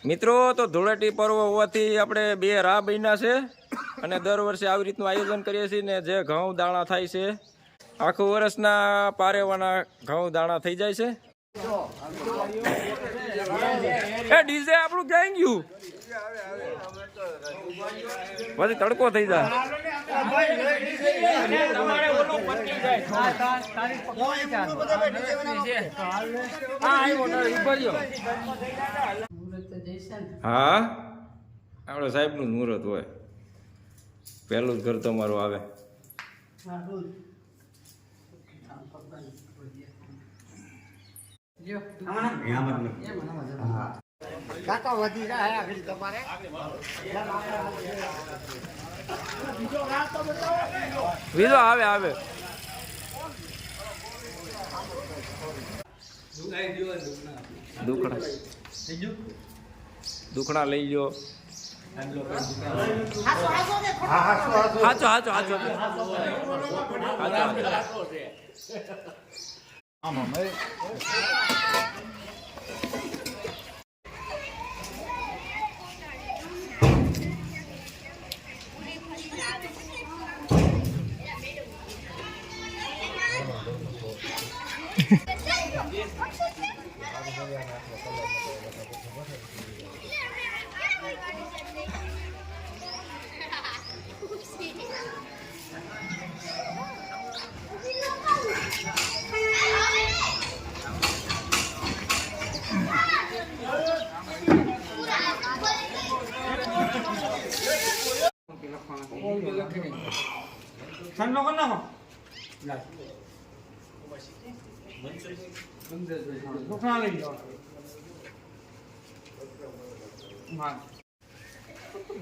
મિત્રો તો ધૂળેટી પર્વ હોવાથી આપણે 2 રાહ બન્યા છે અને દર વર્ષે આવી રીતનું આયોજન કરીએ છીએ ને જે ઘઉં દાણા થાય છે આખું વર્ષના પારેવાના ઘઉં દાણા થઈ જાય છે. એ ડીજે આપણું ક્યાં ગયું પછી તડકો થઈ જાય. હા આપણે સાહેબ નું મુહૂર્ત હોય પહેલું જ ઘર તમારું આવે. બીજો આવે આવે દુખણા લઈ લ્યો. હાચો હાચો હાચો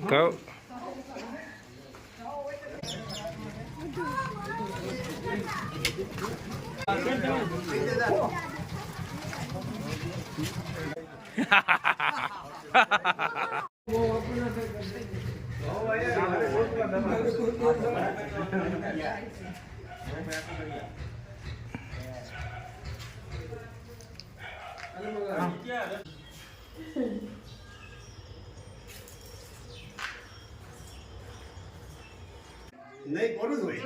Go. નહીં કોનું હોય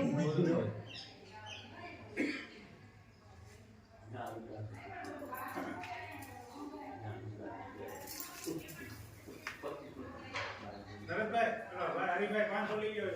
હરીભાઈ 500 લઈ ગયો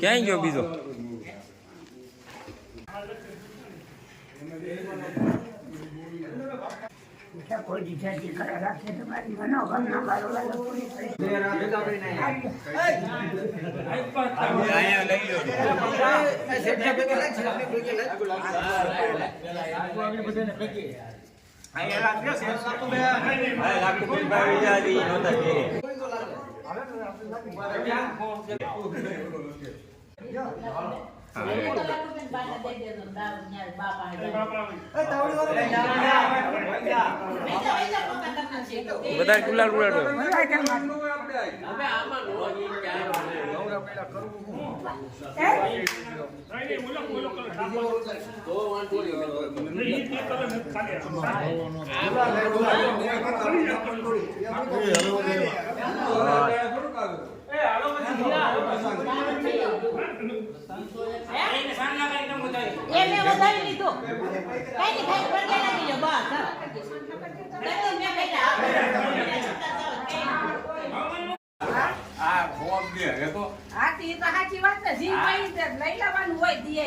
ક્યાં ગયો બીજો? કોઈ દીઠાથી ખરા રાખે તમારી મનોકામના બારોબાર પૂરી કરી. બધા ગુલાલ ઉડાડો. સાચી વાત ને જી લઈ લેવાનું હોય દે.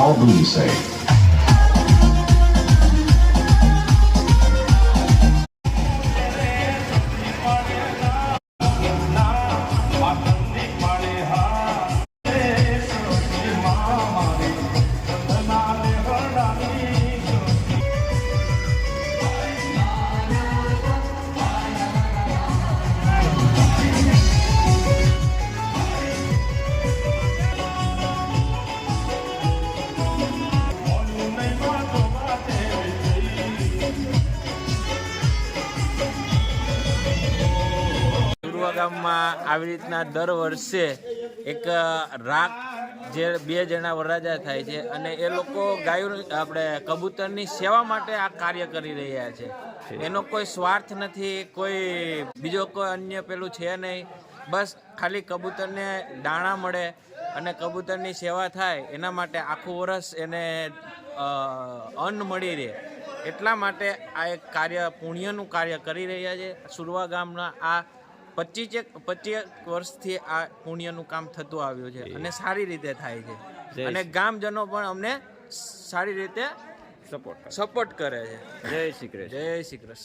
all do you say? સુરવા ગામમાં આવી રીતના દર વર્ષે એક રાખ જે 2 જણા વરરાજા થાય છે અને એ લોકો ગાયો આપણે કબૂતરની સેવા માટે આ કાર્ય કરી રહ્યા છે. એનો કોઈ સ્વાર્થ નથી, કોઈ બીજો કોઈ અન્ય પેલું છે નહીં. બસ ખાલી કબૂતરને દાણા મળે અને કબૂતરની સેવા થાય એના માટે આખું વર્ષ એને અન્ન મળી રહે એટલા માટે આ એક કાર્ય પુણ્યનું કાર્ય કરી રહ્યા છે. સુરવા ગામના આ 25 વર્ષથી આ પુણ્યનું કામ થતું આવ્યું છે અને સારી રીતે થાય છે અને ગામજનો પણ અમને સારી રીતે સપોર્ટ સપોર્ટ કરે છે. જય શ્રી કૃષ્ણ. જય શ્રી કૃષ્ણ.